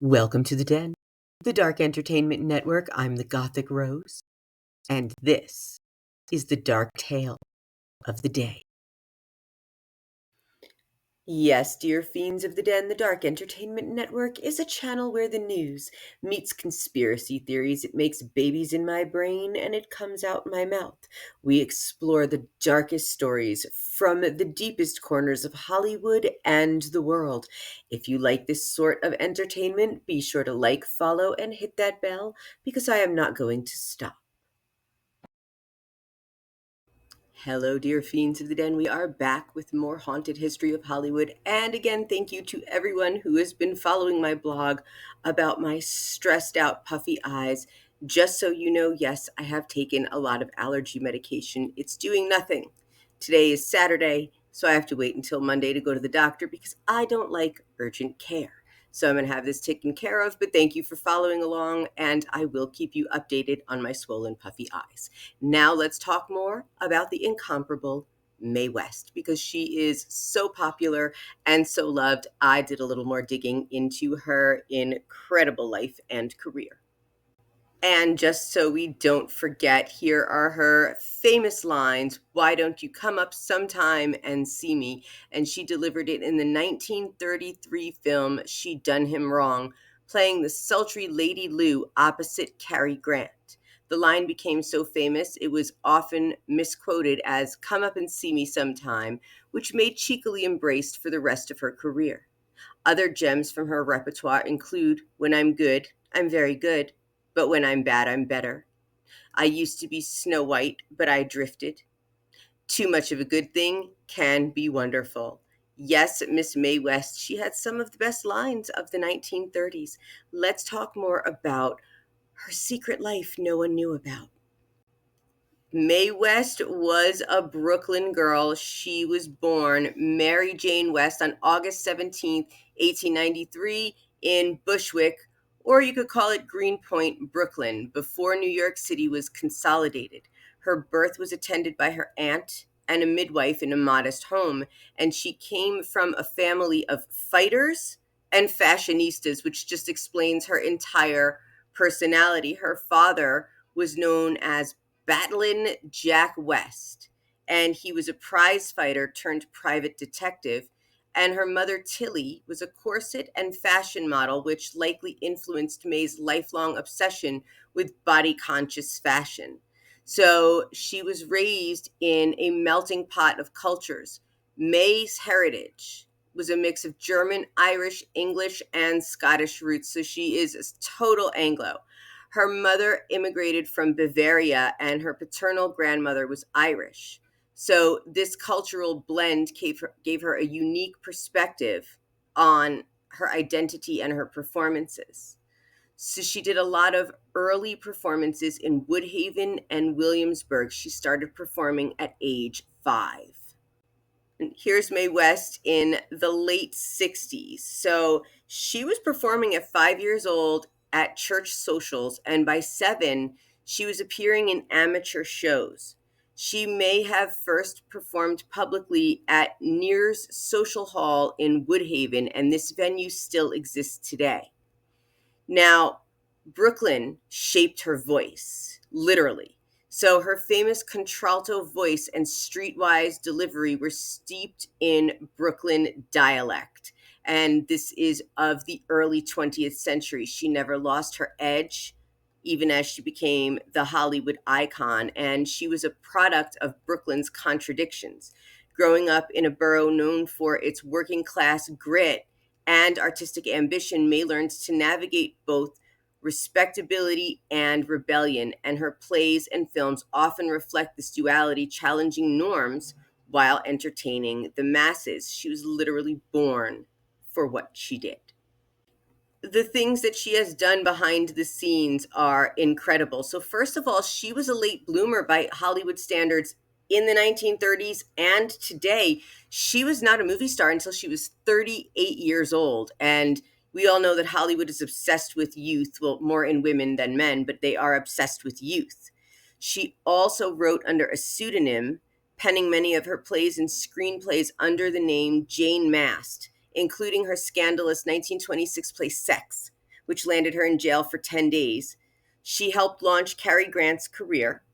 Welcome to the Den, the Dark Entertainment Network. I'm the Gothic Rose, and this is the dark tale of the day. Yes, dear fiends of the Den, the Dark Entertainment Network is a channel where the news meets conspiracy theories. It makes babies in my brain and it comes out my mouth. We explore the darkest stories from the deepest corners of Hollywood and the world. If you like this sort of entertainment, be sure to like, follow, and hit that bell because I am not going to stop. Hello, dear fiends of the Den. We are back with more haunted history of Hollywood. And again, thank you to everyone who has been following my blog about my stressed out, puffy eyes. Just so you know, yes, I have taken a lot of allergy medication. It's doing nothing. Today is Saturday, so I have to wait until Monday to go to the doctor because I don't like urgent care. So I'm going to have this taken care of, but thank you for following along, and I will keep you updated on my swollen, puffy eyes. Now let's talk more about the incomparable Mae West because she is so popular and so loved. I did a little more digging into her incredible life and career. And just so we don't forget, here are her famous lines. Why don't you come up sometime and see me? And she delivered it in the 1933 film She Done Him Wrong, playing the sultry Lady Lou opposite Cary Grant. The line became so famous, it was often misquoted as come up and see me sometime, which made cheekily embraced for the rest of her career. Other gems from her repertoire include When I'm Good, I'm Very Good, but when I'm bad, I'm better. I used to be Snow White, but I drifted. Too much of a good thing can be wonderful. Yes, Miss Mae West, she had some of the best lines of the 1930s. Let's talk more about her secret life no one knew about. Mae West was a Brooklyn girl. She was born Mary Jane West on August 17th, 1893, in Bushwick, or you could call it Greenpoint, Brooklyn, before New York City was consolidated. Her birth was attended by her aunt and a midwife in a modest home, and she came from a family of fighters and fashionistas, which just explains her entire personality. Her father was known as Battlin' Jack West, and he was a prize fighter turned private detective. And her mother, Tilly, was a corset and fashion model, which likely influenced Mae's lifelong obsession with body conscious fashion. So she was raised in a melting pot of cultures. Mae's heritage was a mix of German, Irish, English, and Scottish roots. So she is a total Anglo. Her mother immigrated from Bavaria, and her paternal grandmother was Irish. So this cultural blend gave her a unique perspective on her identity and her performances. So she did a lot of early performances in Woodhaven and Williamsburg. She started performing at age 5. And here's Mae West in the late 60s. So she was performing at 5 years old at church socials, and by 7, she was appearing in amateur shows. She may have first performed publicly at Near's Social Hall in Woodhaven, and this venue still exists today. Now, Brooklyn shaped her voice, literally. So her famous contralto voice and streetwise delivery were steeped in Brooklyn dialect. And this is of the early 20th century. She never lost her edge, even as she became the Hollywood icon. And she was a product of Brooklyn's contradictions. Growing up in a borough known for its working class grit and artistic ambition, Mae learned to navigate both respectability and rebellion, and her plays and films often reflect this duality, challenging norms while entertaining the masses. She was literally born for what she did. The things that she has done behind the scenes are incredible. So, first of all, she was a late bloomer by Hollywood standards in the 1930s and today. She was not a movie star until she was 38 years old. And we all know that Hollywood is obsessed with youth, well, more in women than men, but they are obsessed with youth. She also wrote under a pseudonym, penning many of her plays and screenplays under the name Jane Mast, including her scandalous 1926 play Sex, which landed her in jail for 10 days. She helped launch Cary Grant's career.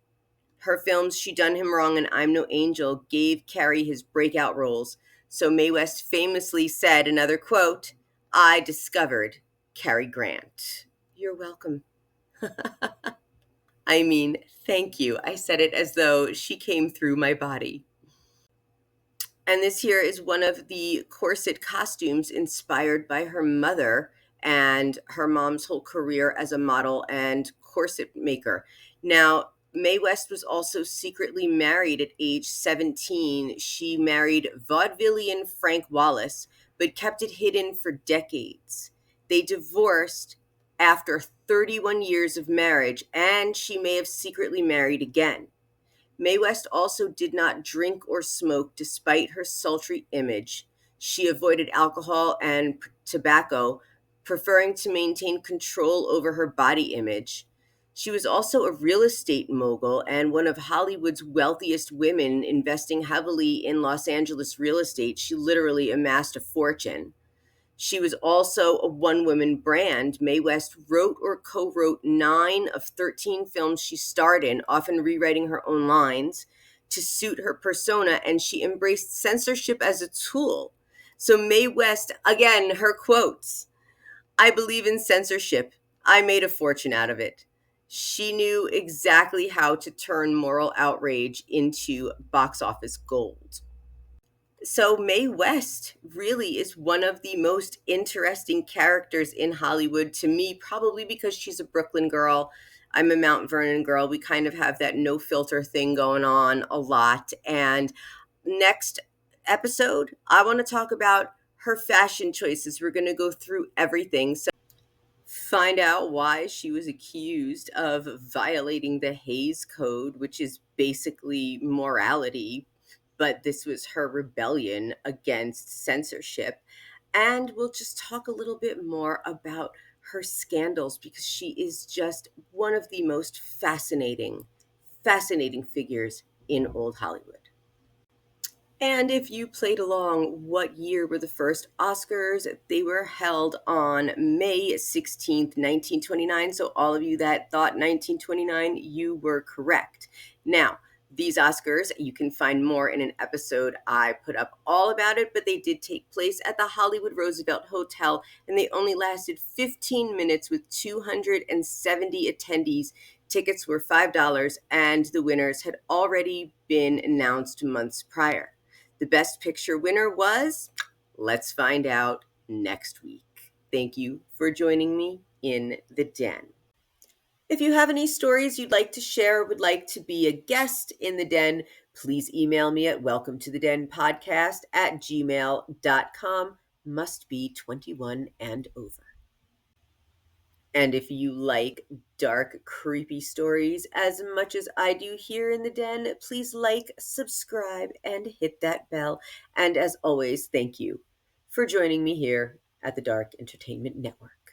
Her films She Done Him Wrong and I'm No Angel gave Cary his breakout roles. So Mae West famously said, another quote, "I discovered Cary Grant." You're welcome. I mean, thank you. I said it as though she came through my body. And this here is one of the corset costumes inspired by her mother and her mom's whole career as a model and corset maker. Now, Mae West was also secretly married at age 17. She married vaudevillian Frank Wallace, but kept it hidden for decades. They divorced after 31 years of marriage, and she may have secretly married again. Mae West also did not drink or smoke despite her sultry image. She avoided alcohol and tobacco, preferring to maintain control over her body image. She was also a real estate mogul and one of Hollywood's wealthiest women, investing heavily in Los Angeles real estate. She literally amassed a fortune. She was also a one-woman brand. Mae West wrote or co-wrote 9 of 13 films she starred in, often rewriting her own lines to suit her persona, and she embraced censorship as a tool. So Mae West, again, her quotes, "I believe in censorship. I made a fortune out of it." She knew exactly how to turn moral outrage into box office gold. So Mae West really is one of the most interesting characters in Hollywood to me, probably because she's a Brooklyn girl. I'm a Mount Vernon girl. We kind of have that no filter thing going on a lot. And next episode, I want to talk about her fashion choices. We're going to go through everything. So find out why she was accused of violating the Hays Code, which is basically morality, but this was her rebellion against censorship. And we'll just talk a little bit more about her scandals because she is just one of the most fascinating figures in old Hollywood. And if you played along, what year were the first Oscars? They were held on May 16th, 1929. So, all of you that thought 1929, you were correct. Now, these Oscars, you can find more in an episode I put up all about it, but they did take place at the Hollywood Roosevelt Hotel, and they only lasted 15 minutes with 270 attendees. Tickets were $5, and the winners had already been announced months prior. The Best Picture winner was, let's find out next week. Thank you for joining me in the den. If you have any stories you'd like to share or would like to be a guest in the den, please email me at welcometothedenpodcast@gmail.com. Must be 21 and over. And if you like dark, creepy stories as much as I do here in the den, please like, subscribe, and hit that bell. And as always, thank you for joining me here at the Dark Entertainment Network.